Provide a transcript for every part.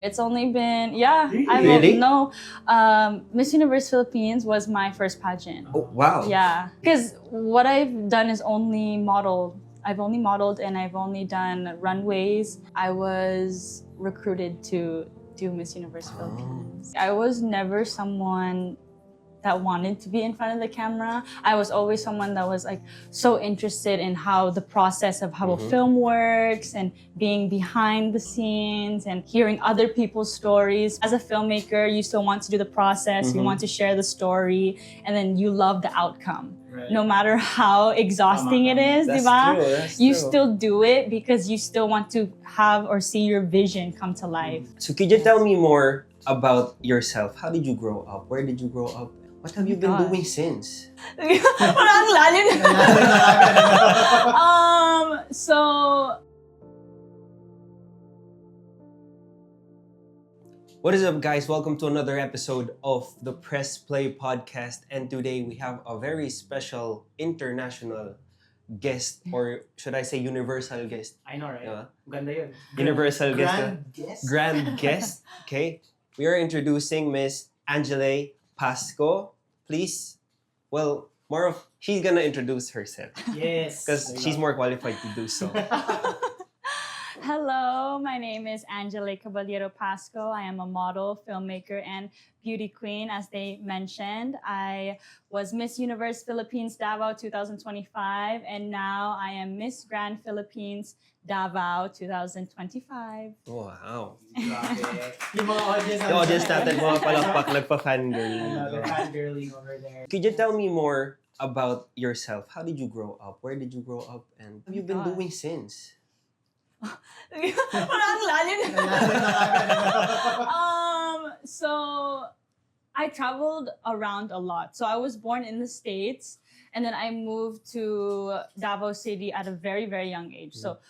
It's only been, yeah, Really? no. Miss Universe Philippines was my first pageant. Oh, wow. Yeah, because what I've done is only modeled. I've only modeled and I've only done runways. I was recruited to do Miss Universe Philippines. I was never someone that wanted to be in front of the camera. I was always someone that was like so interested in how the process of how a film works and being behind the scenes and hearing other people's stories. As a filmmaker, you still want to do the process, you want to share the story, and then you love the outcome. Right. No matter how exhausting it is, That's diba? true, that's You true. still do it because you still want to have or see your vision come to life. So could you tell me more about yourself? How did you grow up? Where did you grow up? What have you been gosh. doing since? Parang lalim. So What is up, guys? Welcome to another episode of the Press Play podcast. And today we have a very special international guest, or should I say universal guest? I know, right? Diba? Ganda yun. Universal guest. Grand guest. Grand guest. Okay. We are introducing Miss Angeleyh Pasco. Please, well, more of, she's gonna introduce herself Yes. because she's more qualified to do so. hello, my name is Angeleyh Caballero Pasco. I am a model, filmmaker, and beauty queen, as they mentioned. I was Miss Universe Philippines Davao 2025, and now I am Miss Grand Philippines Davao 2025. Wow. Grabe. Yung mga audience The audience natin, mga palakpak, nagpa-fangirl. Fangirling over there. Could you tell me more about yourself? How did you grow up? Where did you grow up? And what have you been gosh. doing since? Parang lalim. So I traveled around a lot. So I was born in the States, and then I moved to Davao City at a very, very young age. So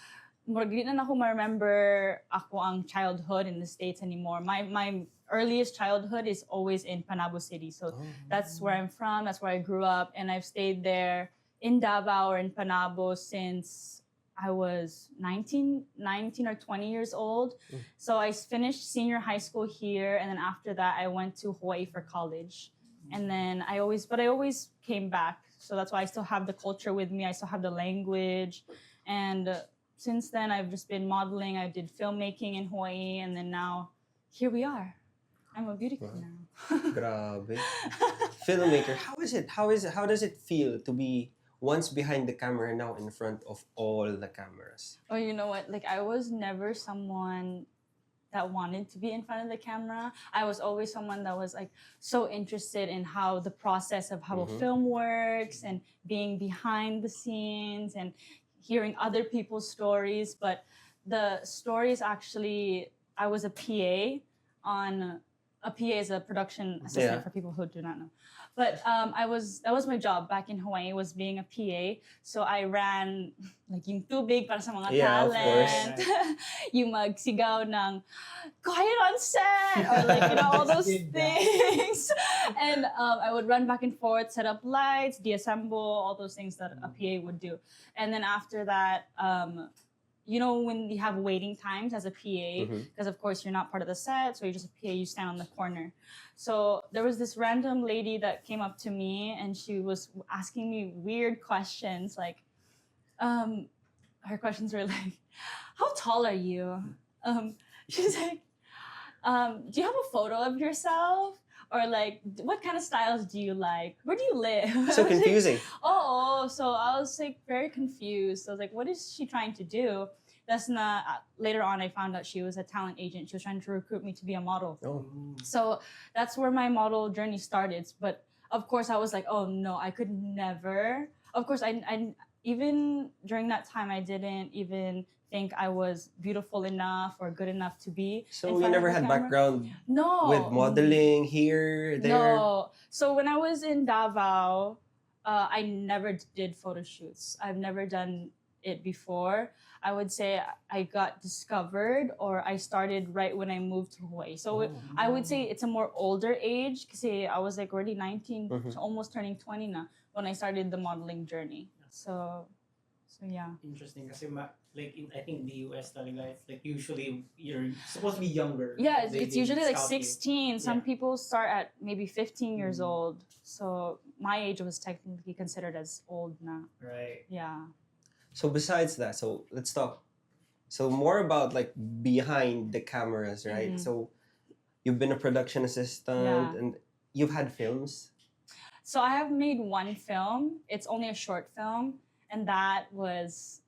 hindi na ako ma-remember ako ang childhood in the States anymore. My earliest childhood is always in Panabo City. So that's where I'm from, that's where I grew up, and I've stayed there in Davao or in Panabo since I was 19 or 20 years old. So I finished senior high school here, and then after that I went to Hawaii for college. And then I always came back. So that's why I still have the culture with me. I still have the language. And since then I've just been modeling. I did filmmaking in Hawaii, and then now here we are. I'm a beauty queen now. Grabe. Filmmaker. How does it feel to be once behind the camera, now in front of all the cameras? Oh, you know what? Like, I was never someone that wanted to be in front of the camera. I was always someone that was like so interested in how the process of how a film works and being behind the scenes and hearing other people's stories. But the stories actually, I was a PA on, a PA is a production assistant for people who do not know. But that was my job back in Hawaii, was being a PA. So I ran like yung tubig para sa mga talent, yung magsigaw ng quiet on set, or like, you know, all those things. And I would run back and forth, set up lights, deassemble, all those things that a PA would do. And then after that, you know, when you have waiting times as a PA, because of course you're not part of the set, so you're just a PA, you stand on the corner. So there was this random lady that came up to me, and she was asking me weird questions. Like, her questions were like, how tall are you? She's like, do you have a photo of yourself? Or like, what kind of styles do you like? Where do you live? So confusing. So I was like very confused. I was like, what is she trying to do? That's not, later on I found out she was a talent agent. She was trying to recruit me to be a model. So that's where my model journey started. But of course I was like, oh no, I could never. Of course, I even during that time, I didn't even think I was beautiful enough or good enough to be. So you never had background with modeling here, there? No. So when I was in Davao, I never did photo shoots. I've never done it before. I would say I got discovered, or I started right when I moved to Hawaii. So I would say it's a more older age, because I was like already 19, almost turning 20 now when I started the modeling journey. So So yeah. Interesting kasi like in, I think the US talaga, it's like usually you're supposed to be younger. Yeah, it's They usually like scout you. 16. Some Yeah. people start at maybe 15 years Mm. old. So my age was technically considered as old now. Right. Yeah. So besides that, so let's talk. So more about like behind the cameras, right? Mhm. So you've been a production assistant Yeah. and you've had films. So I have made one film. It's only a short film, and that was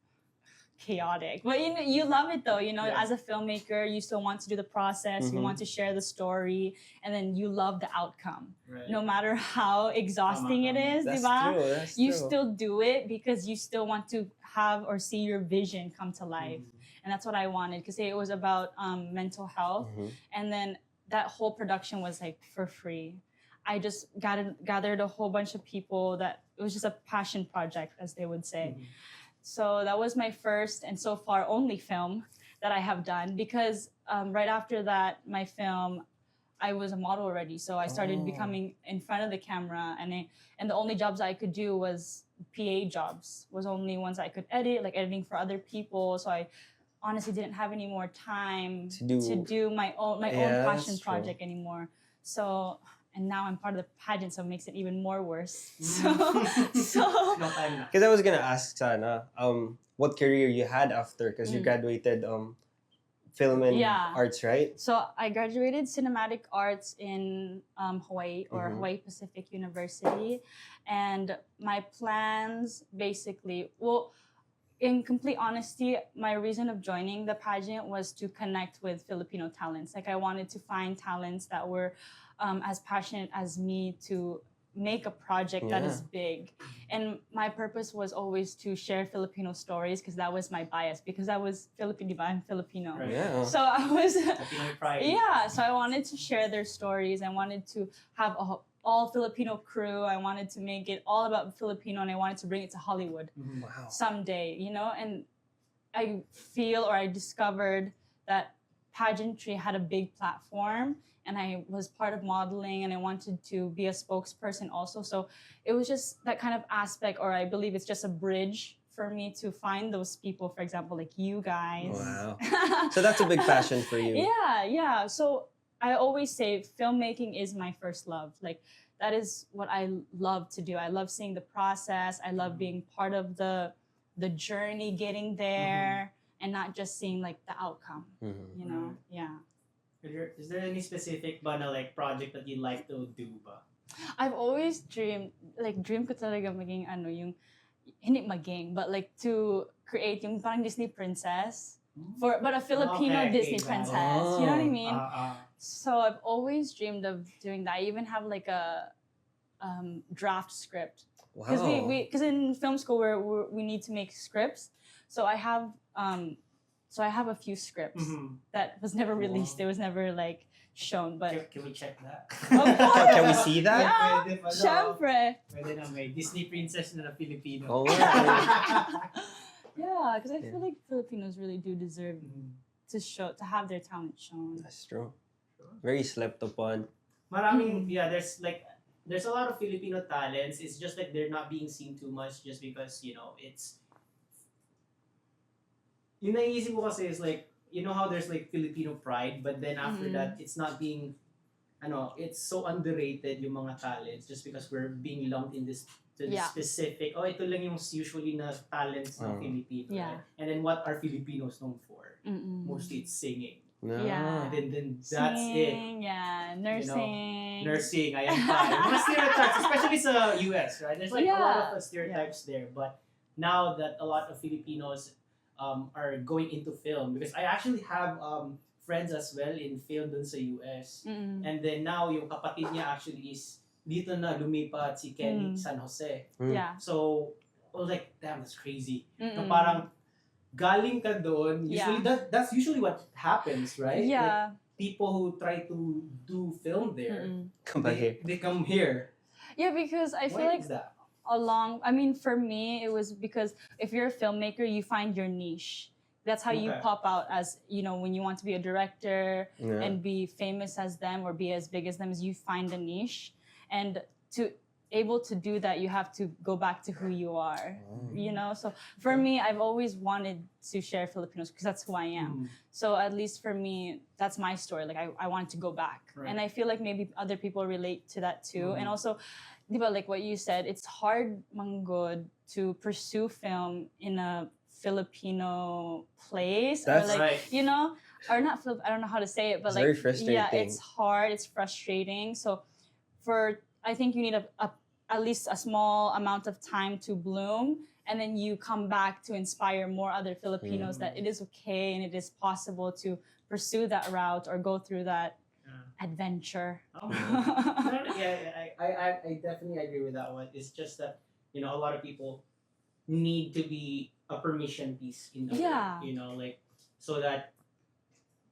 chaotic. But you love it though. Yeah. As a filmmaker, you still want to do the process. You Mhm. want to share the story, and then you love the outcome. Right. No matter how exhausting it Tama. is, That's diba? true. That's You true. still do it because you still want to have or see your vision come to life. Mhm. And that's what I wanted, because it was about mental health. Mhm. And then that whole production was like for free. I just gathered a whole bunch of people that it was just a passion project, as they would say. Mhm. So that was my first and so far only film that I have done, because right after that, my film, I was a model already. So I started Oh. becoming in front of the camera, and the only jobs I could do was PA jobs, was only ones I could edit, like editing for other people. So I honestly didn't have any more time To do- my own Yeah, passion that's true. project anymore. So, and now I'm part of the pageant, so it makes it even more worse. Mm. So No time na. Because I was gonna ask sana, what career you had after, because you Mm. graduated film and Yeah. arts, right? So I graduated cinematic arts in Hawaii, or Mhm. Hawaii Pacific University, and my plans basically, well, in complete honesty, my reason of joining the pageant was to connect with Filipino talents. Like I wanted to find talents that were as passionate as me to make a project that is big. And my purpose was always to share Filipino stories, because that was my bias, because I was Filipino, I'm Filipino. Right. Yeah. So I was Pinoy pride. yeah, so I wanted to share their stories. I wanted to have a all Filipino crew. I wanted to make it all about Filipino, and I wanted to bring it to Hollywood Mhm. Wow. someday, and I feel, or I discovered, that pageantry had a big platform, and I was part of modeling, and I wanted to be a spokesperson also. So it was just that kind of aspect, or I believe it's just a bridge for me to find those people, for example, like you guys. Wow. So that's a big passion for you. Yeah. So I always say filmmaking is my first love. Like that is what I love to do. I love seeing the process. I love being part of the journey getting there, and not just seeing like the outcome. Mhm. Yeah. Is there any specific ba na like project that you like to do ba? I've always dream ko talaga maging yung hindi maging, but like to create yung parang Disney princess, but a Filipino Okay, Disney got it. princess. You know what I Oh. mean? So I've always dreamed of doing that. I even have like a draft script, because Wow. because in film school we need to make scripts. So I have a few scripts Mhm. that was never released. Wow. It was never like shown, but Can we check that? of course. Can we see that? Yeah, Pwede pala. syempre. Pwede na may Disney princess na Filipino. Oh, wow. Yeah, because I Yeah. feel like Filipinos really do deserve Mhm. to have their talent shown. That's true. Very slept upon. Maraming, there's a lot of Filipino talents. It's just like they're not being seen too much just because, it's... Yung naiisip ko kasi is like, how there's like Filipino pride, but then after that, it's not being, it's so underrated yung mga talents just because we're being lumped in this Yeah. specific, ito lang yung usually na talents ng Filipino. Yeah. Right? And then what are Filipinos known for? Mm-mm. Mostly it's singing. No. Yeah. And then that's it. Singing, yeah, nursing. Nursing, ayan pa. Yung mga stereotypes, especially sa US, right? There's like a lot of stereotypes there. But now that a lot of Filipinos are going into film, because I actually have friends as well in film dun sa US. Mm-mm. And then now, yung kapatid niya actually is dito na lumipat si Kenny San Jose. Yeah. So, I was like, damn, that's crazy. Mm-mm. Na parang galing ka doon, usually that's usually what happens, right? Yeah. Like, people who try to do film there, Come back here. they come here. Yeah, because I feel Why like is that? for me, it was because if you're a filmmaker, you find your niche. That's how you Okay. pop out as, when you want to be a director Yeah. and be famous as them or be as big as them, is you find a niche. And able to do that, you have to go back to who you are, Oh. you know? So for me, I've always wanted to share Filipinos because that's who I am. So at least for me, that's my story. Like I wanted to go back. Right. And I feel like maybe other people relate to that too. And also, diba, like what you said, it's hard, manggod, to pursue film in a Filipino place. That's or like, right. you know, or not I don't know how to say it, but It's like very frustrating. yeah, it's hard, it's frustrating. So I think you need at least a small amount of time to bloom, and then you come back to inspire more other Filipinos that it is okay and it is possible to pursue that route or go through that adventure. I definitely agree with that one. It's just that, you know, a lot of people need to be a permission piece in the Yeah. way, you know, like, so that,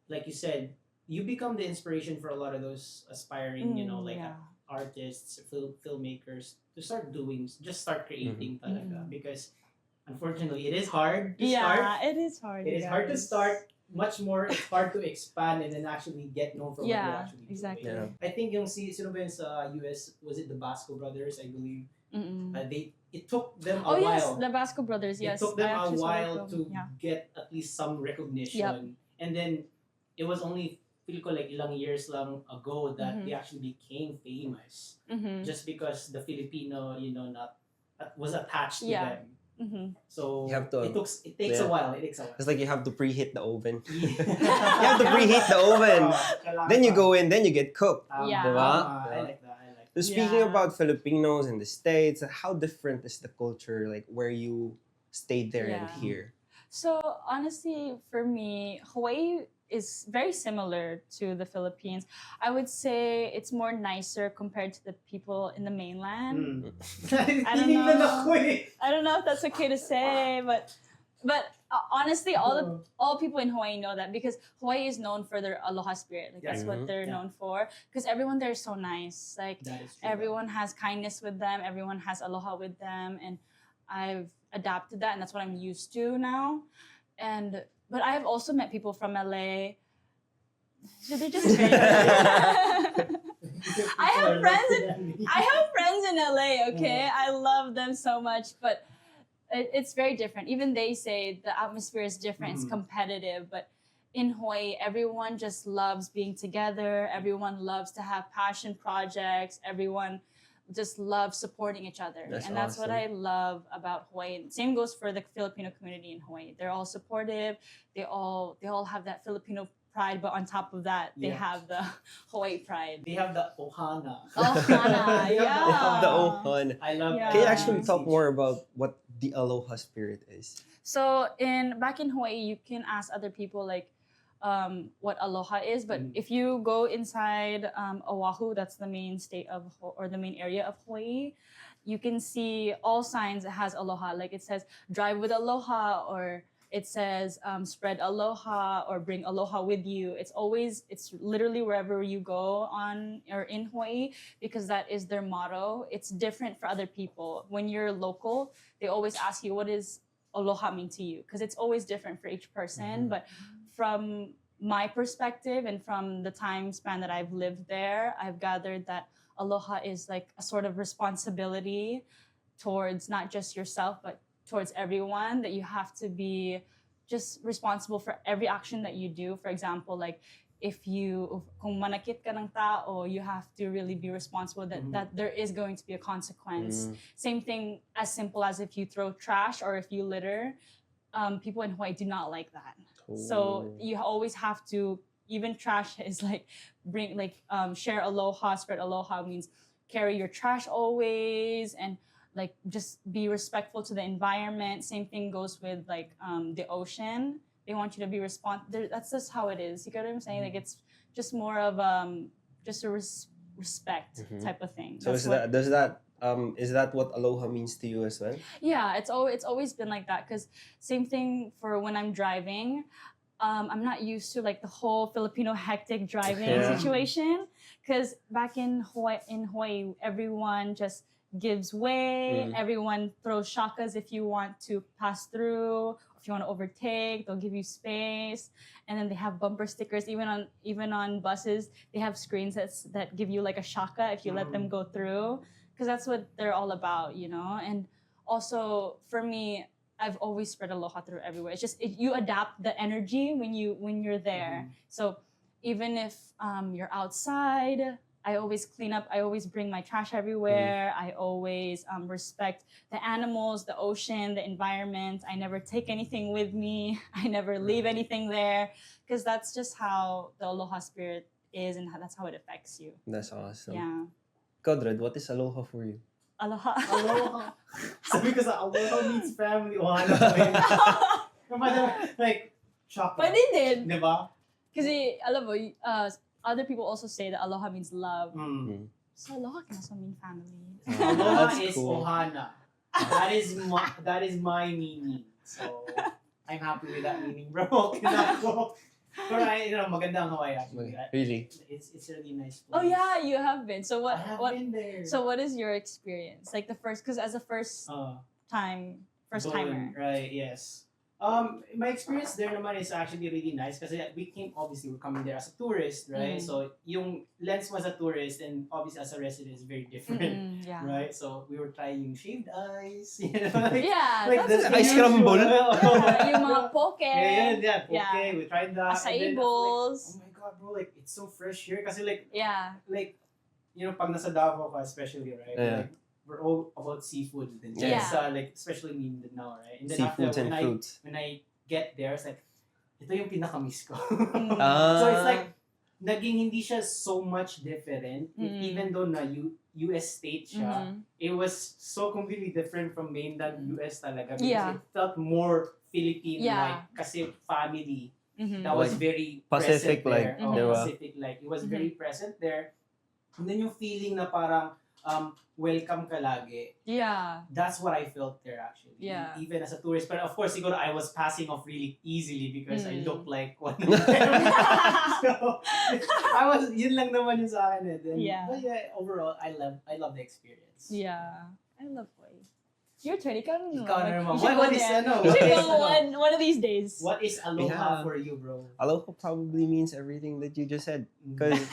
like you said, you become the inspiration for a lot of those aspiring, you know, like yeah. artists, filmmakers to start creating talaga. Because unfortunately, it is hard to start. Yeah, it is hard. It is hard to guys. start. Much more, it's hard to expand and then actually get known for what you're Yeah, actually exactly. doing. I think yung sino ba yun sa US, was it the Pasco brothers, I believe? It took them a Oh while. yes, the Pasco brothers. Yes, It took them I a actually saw the while film. to get at least some recognition. Yep. And then it was only, feel ko like ilang years lang ago that they actually became famous. Just because the Filipino, you know, was attached to them. So You have to- it takes a while. It takes a while. It's like you have to preheat the oven. You You have to preheat the oven. Then you go in, then you get cooked. Yeah. Diba? I like that. So speaking Yeah. about Filipinos in the States, how different is the culture, like where you stayed there and Yeah. here? So honestly, for me, Hawaii is very similar to the Philippines. I would say it's more nicer compared to the people in the mainland. I don't know. I don't know if that's okay to say, but honestly, all people in Hawaii know that because Hawaii is known for their aloha spirit. Like that's what they're known for. Because everyone there is so nice. Like That is true. everyone has kindness with them. Everyone has aloha with them, and I've adapted that, and that's what I'm used to now. But I have also met people from LA. So they're just very. I have friends in LA. Okay, I love them so much, but it's very different. Even they say the atmosphere is different. It's competitive, but in Hawaii, everyone just loves being together. Everyone loves to have passion projects. Everyone just loves supporting each other. That's And that's what awesome. I love about Hawaii. Same goes for the Filipino community in Hawaii. They're all supportive. They all have that Filipino pride, but on top of that, they have the Hawaii pride. They have the ohana. Ohana, They have They have the yeah. Ohan. I love Yeah. Can you actually talk more about what the Aloha spirit is? So back in Hawaii, you can ask other people like what aloha is, but if you go inside Oahu, that's the main state of or the main area of Hawaii, you can see all signs that has aloha. Like it says drive with aloha, or it says spread aloha, or bring aloha with you. It's literally wherever you go on or in Hawaii, because that is their motto. It's different for other people. When you're local, they always ask you, what does aloha mean to you? Because it's always different for each person. But from my perspective and from the time span that I've lived there, I've gathered that aloha is like a sort of responsibility towards not just yourself, but towards everyone, that you have to be just responsible for every action that you do. For example, like kung manakit ka ng tao, you have to really be responsible that there is going to be a consequence. Same thing as simple as if you throw trash or if you litter. People in Hawaii do not like that. So you always have to, even trash is like share aloha, spread aloha means carry your trash always, and like just be respectful to the environment. Same thing goes with like the ocean. They want you to be responsible. That's just how it is. You get what I'm saying? Like it's just more of just a respect type of thing. So is that what aloha means to you as well? Yeah, it's always been like that. Because same thing for when I'm driving. I'm not used to like the whole Filipino hectic driving situation. Because back in Hawaii, everyone just gives way. Everyone throws shakas if you want to pass through. If you want to overtake, they'll give you space. And then they have bumper stickers. Even on buses, they have screens that give you like a shaka if you let them go through. because that's what they're all about, And also for me, I've always spread aloha through everywhere. It's just you adapt the energy when you're there. So even if you're outside, I always clean up. I always bring my trash everywhere. I always respect the animals, the ocean, the environment. I never take anything with me. I never leave anything there, because that's just how the aloha spirit is, and that's how it affects you. That's awesome. Yeah. Dredd, what is aloha for you? Aloha. Aloha. Sabi ko sa aloha means family. Ohana. Like, chocolate. Pwede din. Diba? Kasi, alam mo, other people also say that aloha means love. So aloha can also mean family. Aloha That's is cool. ohana. That is my meaning. So I'm happy with that meaning, bro. Kinako. Pero maganda ang Hawaii actually. Really? It's a really nice place. Oh yeah, you have been. So I have been there. So what is your experience? Like because as a first timer. Right, yes. My experience there naman is actually really nice kasi we're coming there as a tourist, right? So yung lens mo as a tourist and obviously as a resident is very different, yeah. right? So we were trying shaved ice, like, yeah, like that's ice crumble. yung mga poke. Yeah, okay, we tried that. Acai And then, bowls. like, oh my god, bro, like it's so fresh here kasi like Yeah. pag nasa Davao ka especially, right? Yeah. Like, we're all about seafood then. Yeah. Like especially me now, right? And then Seafoods after and fruits. when I get there, it's like ito yung pinaka-miss ko. Ah. So it's like naging hindi siya so much different even though na US state siya. It was so completely different from mainland US talaga because it felt more Filipino like kasi family that was very Pacific present there. diba? Pacific like it was very present there. And then yung feeling na parang welcome ka lagi. Yeah. That's what I felt there actually. Yeah. Even as a tourist. But of course, siguro I was passing off really easily because I looked like one of them. So, yun lang naman yun sa akin eh. Then, but yeah, overall, I love the experience. Yeah. I love Hawaii. Your turn. Ikaw naman. You should What go is there. ano? You should What go is one of these days. What is aloha Yeah. for you, bro? Aloha probably means everything that you just said. Because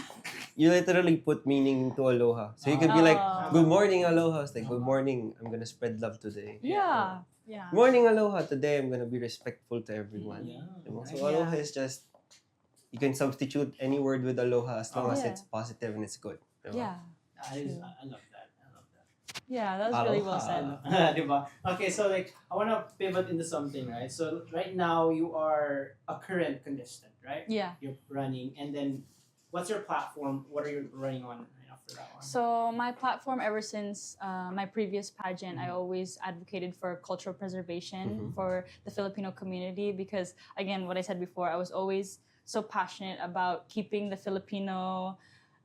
you literally put meaning into aloha. So you could be like, good morning, aloha. It's like, good morning, I'm gonna spread love today. Yeah. Yeah. Morning, aloha. Today, I'm gonna be respectful to everyone. Yeah. So aloha is just, you can substitute any word with aloha as long as Yeah. it's positive and it's good. Diba? Yeah. I love that. Yeah, that was really well said. Diba? Okay, so like I want to pivot into something, right? So right now you are a current contestant, right? Yeah. You're running, and then what's your platform? What are you running on right after that one? So my platform, ever since my previous pageant, I always advocated for cultural preservation for the Filipino community because, again, what I said before, I was always so passionate about keeping the Filipino,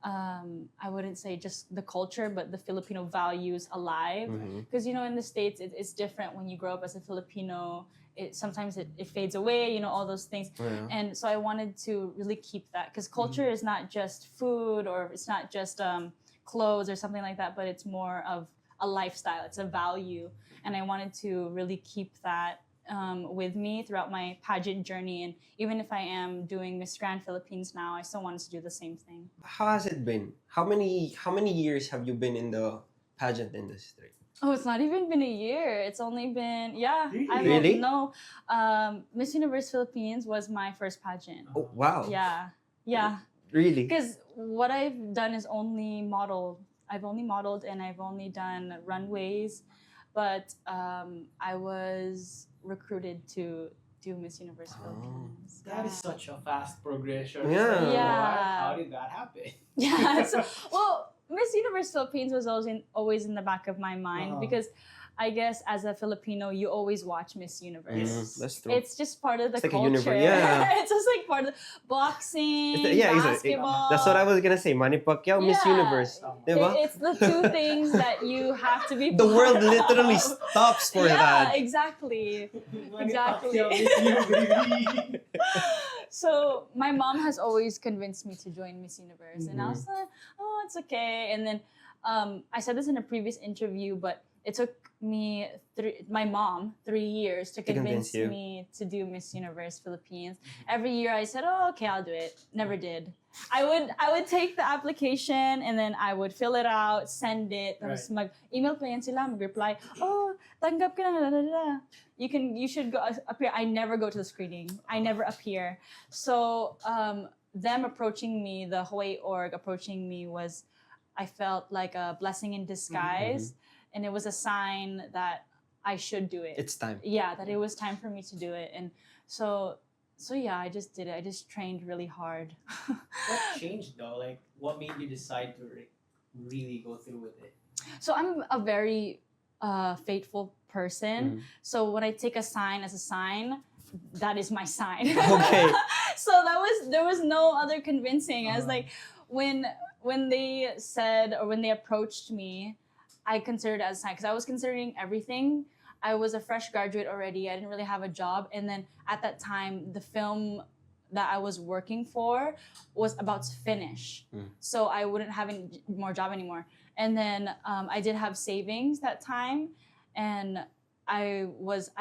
I wouldn't say just the culture, but the Filipino values alive. Because, in the States, it's different when you grow up as a Filipino. Sometimes it fades away, all those things. Yeah. And so I wanted to really keep that because culture is not just food or it's not just clothes or something like that, but it's more of a lifestyle. It's a value. And I wanted to really keep that with me throughout my pageant journey. And even if I am doing Miss Grand Philippines now, I still wanted to do the same thing. How has it been? How many years have you been in the pageant industry? Oh, it's not even been a year. It's only been, Really? No. Miss Universe Philippines was my first pageant. Oh, wow. Yeah. Really? Because what I've done is only modeled. I've only modeled and I've only done runways. But I was recruited to do Miss Universe Philippines. That is such a fast progression. Yeah. So, Yeah. How did that happen? Yeah. Well, Miss Universe Philippines was always in the back of my mind because I guess as a Filipino, you always watch Miss Universe. That's true. It's just part of the It's like a culture. universe, yeah. It's just like part of boxing, Exactly. basketball. That's what I was gonna say. Manny Pacquiao, Miss Yeah. Universe. Diba? It's the two things that you have to be. The part world of. literally stops for that. Exactly. Exactly. Exactly. So my mom has always convinced me to join Miss Universe, and I was like, "Oh, it's okay." And then I said this in a previous interview, but it took me my mom 3 years to convince you. me to do Miss Universe Philippines. Every year I said, "Oh, okay, I'll do it." Never did. I would take the application and then I would fill it out, send it, tapos mag-email pa yan sila, mag-reply, oh, tanggap ka na, you should go appear. I never go to the screening. I never appear. So them approaching me, the Hawaii org approaching me I felt like a blessing in disguise. And it was a sign that I should do it. It's time. Yeah, that it was time for me to do it. And so yeah, I just did it. I just trained really hard. What changed though? Like, what made you decide to really go through with it? So I'm a very faithful person. So when I take a sign as a sign, that is my sign. Okay. So there was no other convincing. I was like, when they said or when they approached me, I considered it as a sign because I was considering everything. I was a fresh graduate already. I didn't really have a job. And then at that time, the film that I was working for was about to finish. So I wouldn't have any more job anymore. And then I did have savings that time. And I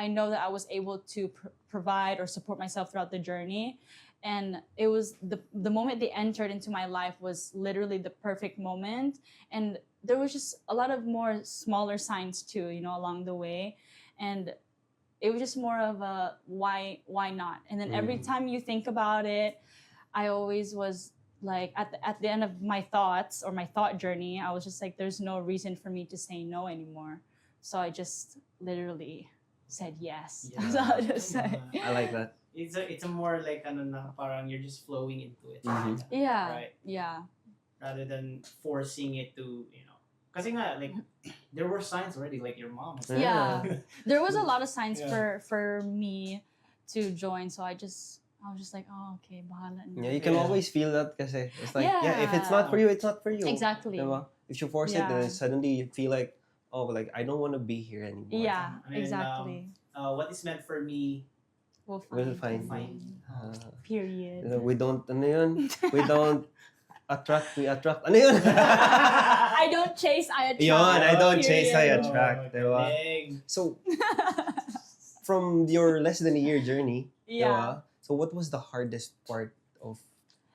know that I was able to provide or support myself throughout the journey. And it was the moment they entered into my life was literally the perfect moment. And there was just a lot of more smaller signs too, along the way. And it was just more of a why not? And then every time you think about it, I always was like at the end of my thoughts or my thought journey, I was just like, there's no reason for me to say no anymore. So I just literally said yes. Yeah. That's all I just said. I like that. It's a more like parang you're just flowing into it. Yeah. Right. Yeah. Rather than forcing it to, kasi nga, like, there were signs already, like your mom. Yeah. There was a lot of signs Yeah. for me to join, so I was just like, oh, okay, bahala na. Yeah, you can always feel that kasi it's like, if it's Yeah. not for you, it's not for you. Exactly. Diba? If you force it, Yeah. then suddenly you feel like, oh, like I don't want to be here anymore. Yeah, And, exactly. What is meant for me, We'll find. We'll find. Period. We don't, ano yun? We don't attract, we attract. Ano yun? I don't chase, I attract. Yun, I don't chase, I Period. attract. Diba? galing. So, from your less than a year journey, Yeah. diba? So what was the hardest part of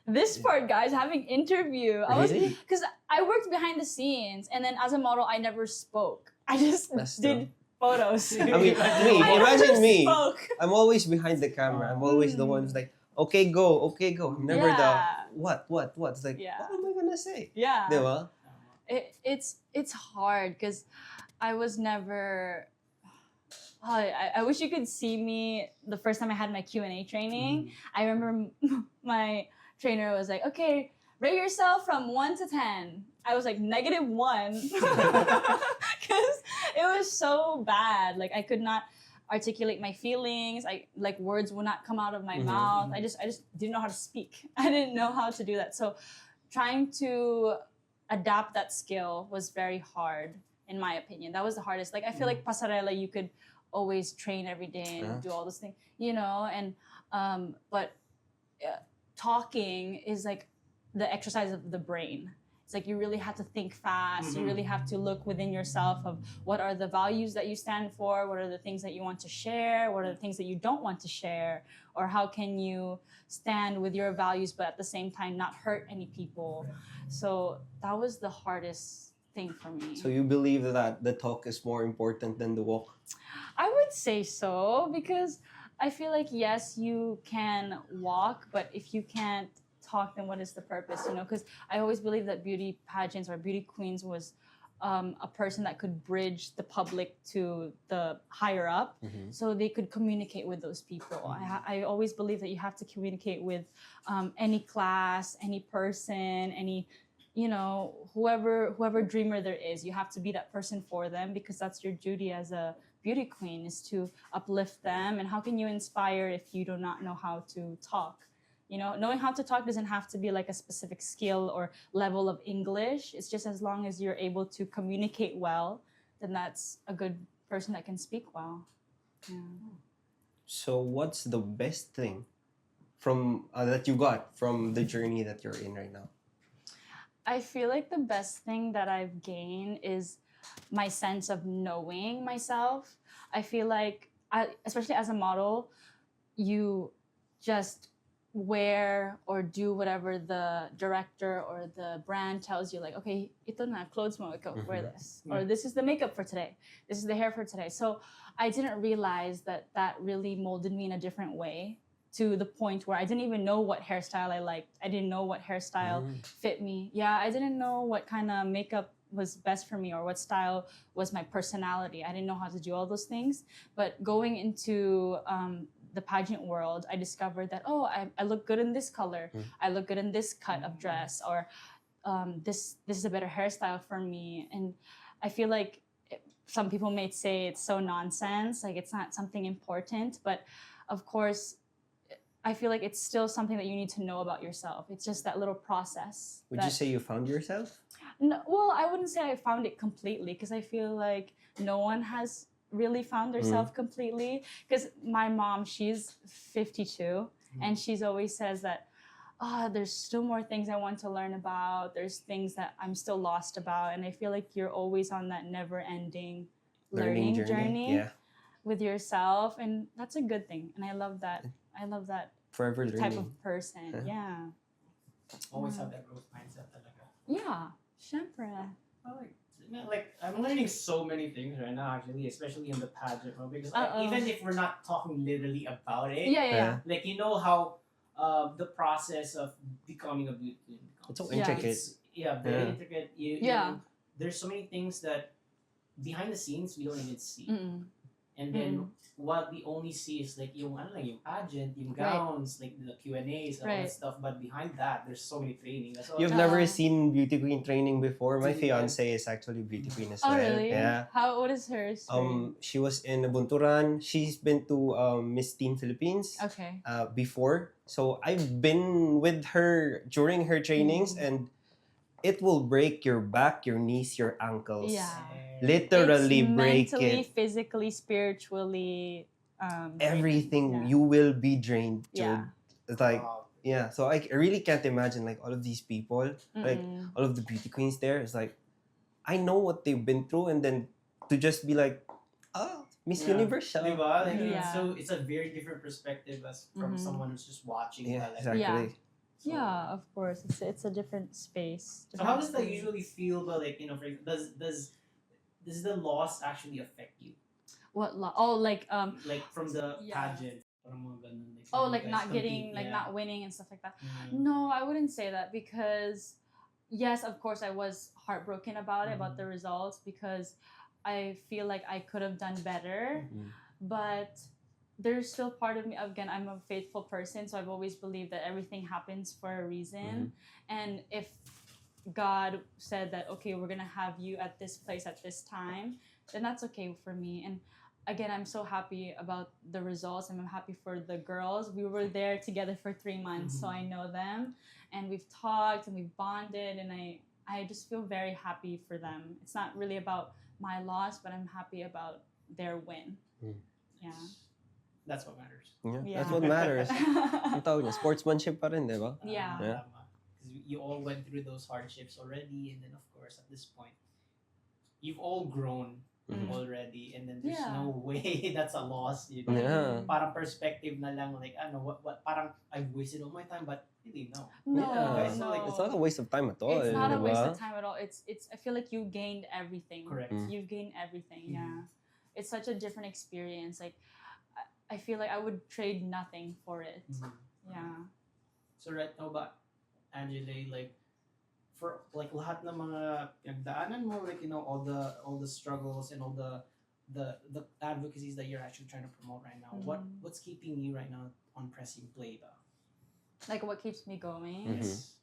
This part, guys, having interview. I was Really? because I worked behind the scenes, and then as a model, I never spoke. I just That's did photos. I mean, me, I imagine never me. spoke. I'm always behind the camera. I'm always the one who's like, okay, go. I'm never Yeah. what? It's like, Yeah. what am I gonna say? Yeah. Diba? It's hard because I was never. Oh, I wish you could see me the first time I had my Q&A training. I remember my trainer was like, okay, rate yourself from 1 to 10. I was like -1 because it was so bad. Like I could not articulate my feelings. Words would not come out of my mouth. I just didn't know how to speak. I didn't know how to do that. So trying to adapt that skill was very hard, in my opinion. That was the hardest. Like I feel like pasarela, you could always train every day and do all those things, and but talking is like the exercise of the brain. It's like you really have to think fast. You really have to look within yourself of what are the values that you stand for, what are the things that you want to share, what are the things that you don't want to share, or how can you stand with your values but at the same time not hurt any people. So that was the hardest thing for me. So you believe that the talk is more important than the walk? I would say so because I feel like, yes, you can walk, but if you can't talk, then what is the purpose, Because I always believe that beauty pageants or beauty queens was a person that could bridge the public to the higher up so they could communicate with those people. I always believe that you have to communicate with any class, any person, any whoever dreamer there is. You have to be that person for them because that's your duty as a beauty queen, is to uplift them. And how can you inspire if you do not know how to talk? Knowing how to talk doesn't have to be like a specific skill or level of English. It's just as long as you're able to communicate well, then that's a good person that can speak well. Yeah. So what's the best thing from that you got from the journey that you're in right now? I feel like the best thing that I've gained is my sense of knowing myself. I feel like, especially as a model, you just wear or do whatever the director or the brand tells you, like, okay, ito na, clothes mo, ikaw, wear this. Or this is the makeup for today. This is the hair for today. So I didn't realize that that really molded me in a different way, to the point where I didn't even know what hairstyle I liked. I didn't know what hairstyle fit me. Yeah, I didn't know what kind of makeup was best for me or what style was my personality. I didn't know how to do all those things. But going into the pageant world, I discovered that, oh, I look good in this color. I look good in this cut of dress, or this is a better hairstyle for me. And I feel like some people may say it's so nonsense, like it's not something important, but of course, I feel like it's still something that you need to know about yourself. It's just that little process. Would you say you found yourself? No, well, I wouldn't say I found it completely, because I feel like no one has really found herself completely. Because my mom, she's 52, and she's always says that, there's still more things I want to learn about. There's things that I'm still lost about. And I feel like you're always on that never-ending learning journey with yourself. And that's a good thing. And I love that. I love that Forever learning type of person. Yeah. Always have that growth mindset talaga. Yeah. Syempre. Like I'm learning so many things right now, actually, especially in the pageant world, because even if we're not talking literally about it, like you know how the process of becoming a beauty queen. It's so intricate. It's, very intricate. You know, there's so many things that behind the scenes we don't even see, and then what we only see is like yung ano lang, yung pageant, yung gowns, like the Q&As, all that stuff. But behind that, there's so many training. So, you've never seen beauty queen training before? My fiance is actually beauty queen as well. Oh really? Yeah. What is hers? She was in Bunturan. She's been to Miss Teen Philippines. Okay. Before, so I've been with her during her trainings, and it will break your back, your knees, your ankles. Yeah. Literally it's break mentally, it. physically, spiritually, Everything. You will be drained. Yeah. It's like, so I really can't imagine like all of these people, like all of the beauty queens there. It's like, I know what they've been through, and then to just be like, Miss Universe siya. Diba? Like, so it's a very different perspective as from someone who's just watching. Yeah, like, exactly. So, yeah, of course. It's a different space. So how does that usually feel? But like, you know, does the loss actually affect you? What oh, like from the pageant. Like not getting, like not winning and stuff like that. No, I wouldn't say that, because yes, of course I was heartbroken about it, about the results, because I feel like I could have done better. But there's still part of me, again, I'm a faithful person, so I've always believed that everything happens for a reason. And if God said that, okay, we're gonna have you at this place at this time, then that's okay for me. And again, I'm so happy about the results, and I'm happy for the girls. We were there together for 3 months, so I know them, and we've talked and we've bonded, and I just feel very happy for them. It's not really about my loss, but I'm happy about their win. Yeah. That's what matters. Yeah. That's what matters. Ang tawag niya, sportsmanship pa rin, di ba? Yeah. Because you all went through those hardships already, and then of course at this point, you've all grown already, and then there's no way that's a loss. You know? Yeah. Parang perspective na lang, like what parang I've wasted all my time, but really no. No. Like, it's not a waste of time at all. It's not a waste of time at all. It's I feel like you gained everything. Correct. You've gained everything. Yeah. It's such a different experience. Like I feel like I would trade nothing for it. Yeah. So right now ba, Angeleyh, like for like lahat ng mga pinagdaanan mo, like you know all the struggles and all the advocacies that you're actually trying to promote right now, what's keeping you right now on pressing play ba? Like what keeps me going? Yes.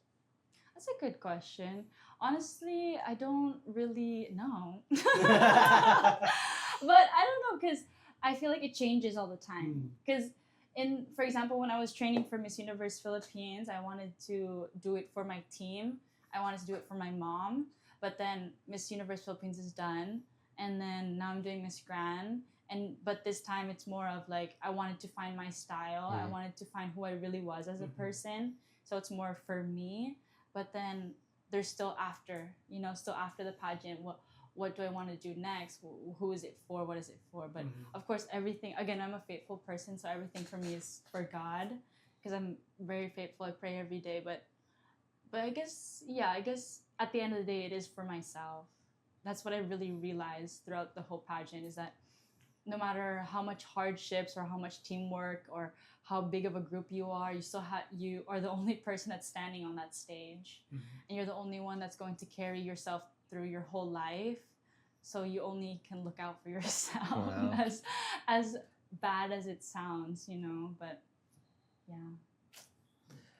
That's a good question. Honestly, I don't really know. But I don't know, because I feel like it changes all the time. Because for example, when I was training for Miss Universe Philippines, I wanted to do it for my team. I wanted to do it for my mom. But then Miss Universe Philippines is done. And then now I'm doing Miss Grand. But this time it's more of like, I wanted to find my style. I wanted to find who I really was as a person. So it's more for me. But then there's still after the pageant. What do I want to do next? Who is it for? What is it for? But of course, everything, again, I'm a faithful person, so everything for me is for God. because I'm very faithful. I pray every day, but I guess at the end of the day, it is for myself. That's what I really realized throughout the whole pageant, is that no matter how much hardships or how much teamwork or how big of a group you are, you are the only person that's standing on that stage, and you're the only one that's going to carry yourself through your whole life. So you only can look out for yourself. Wow. As bad as it sounds, but yeah.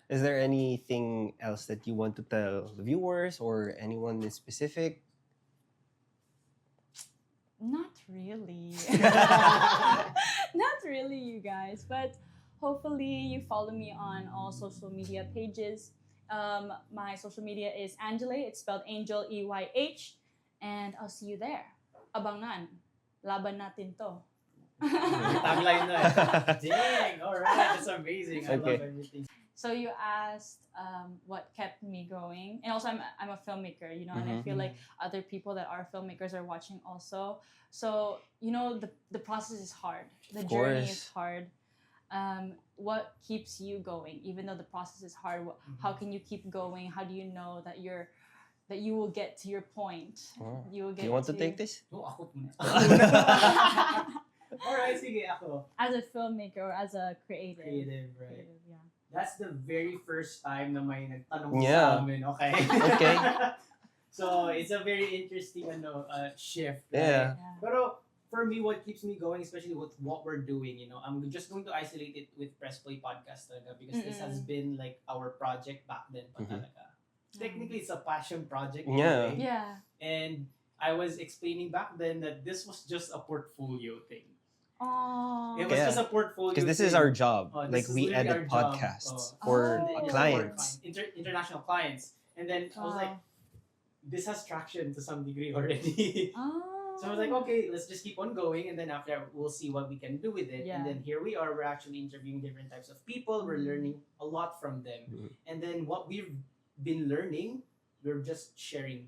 Is there anything else that you want to tell the viewers or anyone in specific? Not really. Not really, you guys. But hopefully you follow me on all social media pages. My social media is Angeleyh. It's spelled Angel EYH. And I'll see you there. Abangan. Laban natin to. Tagline na. Dang, all right. That's amazing. I love everything. So you asked what kept me going, and also I'm a filmmaker, and I feel like other people that are filmmakers are watching also. So the process is hard. The journey is hard. What keeps you going, even though the process is hard? How can you keep going? How do you know that you will get to your point? Oh. You will get. Do you want to take this? Oh, ako muna. All right, sige, ako. As a filmmaker or as a creative. Creative, right? Creative, yeah. That's the very first time na may nagtanong Yeah. sa amin, okay? Okay. So, it's a very interesting shift, right? Yeah. Pero for me, what keeps me going, especially with what we're doing, I'm just going to isolate it with Press Play Podcast talaga, because this has been like our project back then pa talaga. Technically, it's a passion project. Yeah. Anyway. Yeah. And I was explaining back then that this was just a portfolio thing. Oh. It was just a portfolio. Because this is thing. our job. This Like is we literally edit our job. podcasts for Oh. clients. International clients. And then I was like, this has traction to some degree already. Oh. So I was like, okay, let's just keep on going, and then after we'll see what we can do with it. Yeah. And then here we are, we're actually interviewing different types of people. We're learning a lot from them. And then what we've been learning, we're just sharing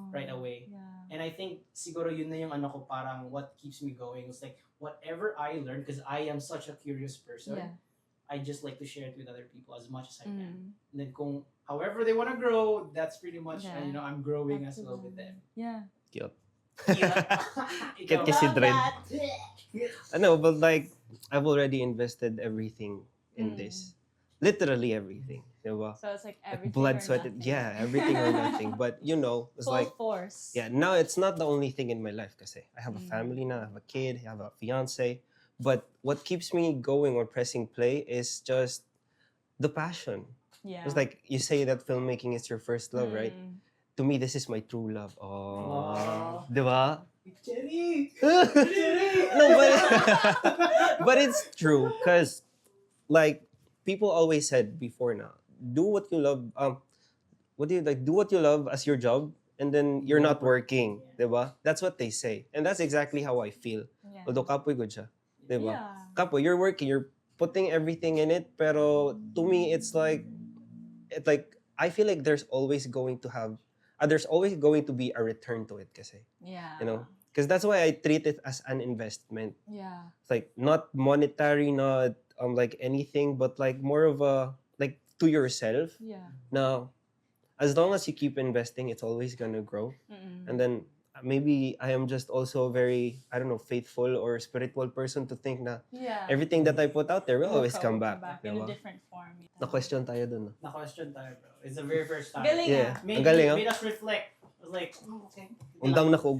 right away. Yeah. And I think siguro yun na yung parang what keeps me going. It's like whatever I learn, because I am such a curious person, Yeah. I just like to share it with other people as much as I can. And then kung however they want to grow, that's pretty much, I'm growing as well with them. Yeah. Cute. Ikaw. kasi Love Dredd. that. I know, but like, I've already invested everything in this. Literally everything. Diba? So it's like everything Blood, or sweat, nothing. yeah, everything or nothing. But it's Full like, force. yeah, now it's not the only thing in my life kasi I have a family now, I have a kid, I have a fiance. But what keeps me going or pressing play is just the passion. Yeah. It's like you say that filmmaking is your first love, right? To me, this is my true love. Oh, diba? Cherry! No, but it's true because, like, people always said before now, do what you love. What do you like? Do what you love as your job, and then you're not working, diba? That's what they say, and that's exactly how I feel. Yeah. Although kapoy good siya, diba? Yeah. Kapoy, you're working, you're putting everything in it, pero to me, it's like I feel like there's always going to be a return to it, kasi. Yeah. Because that's why I treat it as an investment. Yeah. It's like not monetary, not like anything, but like more of a like to yourself. Yeah. Now, as long as you keep investing, it's always gonna grow. And then maybe I am just also a very, I don't know, faithful or spiritual person to think na everything that I put out there will always come back. In Diba? a different form. Na-question tayo dun. No? Na-question tayo, bro. It's the very first time. Galing Yeah. ah. Ang galing, Made us reflect. I was like, okay. Undang na ko.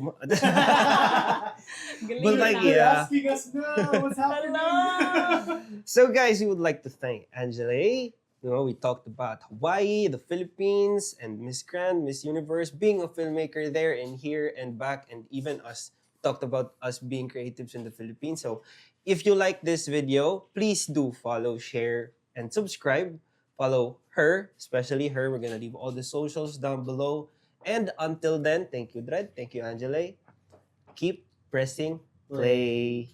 Galing But like, na. yeah. Asking us now, what's happening? Hello. So guys, we would like to thank Angeleyh. We talked about Hawaii, the Philippines, and Miss Grand, Miss Universe, being a filmmaker there and here and back, and even us. Talked about us being creatives in the Philippines. So if you like this video, please do follow, share, and subscribe. Follow her, especially her. We're gonna leave all the socials down below. And until then, thank you, Dredd. Thank you, Angeleyh. Keep pressing play.